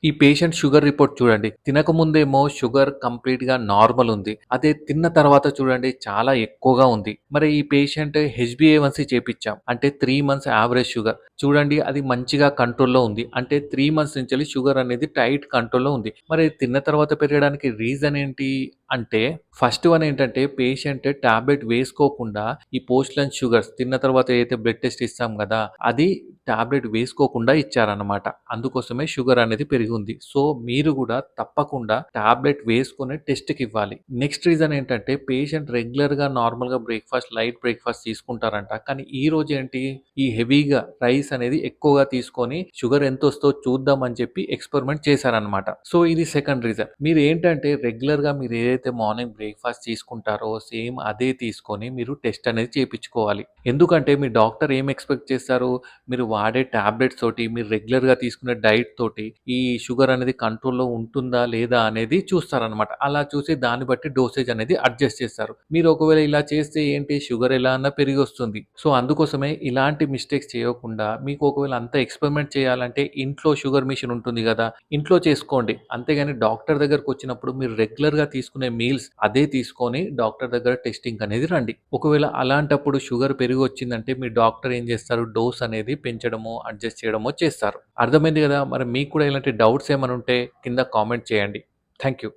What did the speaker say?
ఈ patient sugar report చూడండి. తినకముందేమో sugar కంప్లీట్‌గా నార్మల్ ఉంది. అదే తిన్న తర్వాత చూడండి చాలా ఎక్కువగా ఉంది. మరి ఈ పేషెంట్ హెచ్‌బీఏవన్సీ చేపిచ్చాం. అంటే 3 మంత్స్ యావరేజ్ షుగర్. చూడండి అది మంచిగా కంట్రోల్‌లో ఉంది. అంటే 3 మంత్స్ నుంచెల్లి షుగర్ అనేది టైట్ కంట్రోల్‌లో ఉంది. మరి తిన్న తర్వాత పెరగడానికి రీజన్ ఏంటి అంటే ఫస్ట్ వన్ ఏంటంటే పేషెంట్ టాబ్లెట్ వేసుకోకుండా ఈ పోస్ట్ లంచ్ షుగర్స్ తిన్న తర్వాత ఏదైతే బ్లడ్ టెస్ట్ ఇస్తాం గదా! అది టాబ్లెట్ వేసుకోకుండా ఇచ్చారన్నమాట. అందుకోసమే షుగర్ అనేది పెరిగుంది. సో, మీరు గూడా తప్పకుండా టాబ్లెట్ వేసుకొని టెస్ట్‌కివ్వాలి. నెక్స్ట్ రీజన్ ఏంటంటే పేషెంట్ రెగ్యులర్‌గా నార్మల్‌గా లైట్ బ్రేక్‌ఫాస్ట్ తీసుకుంటారంట. కానీ ఈ రోజు ఏంటి ఈ హెవీగా రైస్ అనేది ఎక్కువగా తీసుకొని షుగర్ ఎంతొస్తో చూద్దాం అని చెప్పి ఎక్స్‌పెరిమెంట్ చేశారన్నమాట. సో, ఇది సెకండ్ రీజన్. మీరేంటంటే రెగ్యులర్‌గా మీరు ఏదైతే మార్నింగ్ బ్రేక్‌ఫాస్ట్ తీసుకుంటారో సేమ్ అదే తీసుకొని మీరు టెస్ట్ అనేది చేపించుకోవాలి. ఎందుకంటే మీ డాక్టర్ ఏం ఎక్స్‌పెక్ట్ చేస్తారు? మీరు వాడే టాబ్లెట్స్ తోటి, మీరు రెగ్యులర్‌గా తీసుకునే డైట్ తోటి, ఈ షుగర్ అనేది కంట్రోల్‌లో ఉంటుందా? లేదా? అనేది చూస్తారనమాట. అలా చూసి దాన్ని బట్టి డోసేజ్ అనేది అడ్జస్ట్ చేస్తారు. మీరు ఒకవేళ ఇలా చేస్తే ఏంటి షుగర్ ఎలా అన్నా పెరిగొస్తుంది. సో, అందుకోసమే ఇలాంటి మిస్టేక్స్ చేయకుండా మీకు ఒకవేళ అంత ఎక్స్‌పెరిమెంట్ చేయాలంటే ఇంట్లో షుగర్ మెషిన్ ఉంటుంది గదా! ఇంట్లో చేసుకోండి. అంతేగాని డాక్టర్ దగ్గరకొచ్చినప్పుడు మీరు రెగ్యులర్‌గా తీసుకునే మీల్స్ అదే తీసుకొని డాక్టర్ దగ్గర టెస్టింగ్ అనేది రండి. ఒకవేళ అలాంటప్పుడు షుగర్ పెరిగొచ్చిందంటే మీ డాక్టర్ ఏం చేస్తారు? డోస్ అనేది పెంచడమో, అడ్జస్ట్ చేయడమో చేస్తారు. అర్థమైంది గదా! మరి మీకు కూడా ఇలాంటి డౌట్స్ ఏమైనా ఉంటే కింద కామెంట్ చేయండి. Thank you.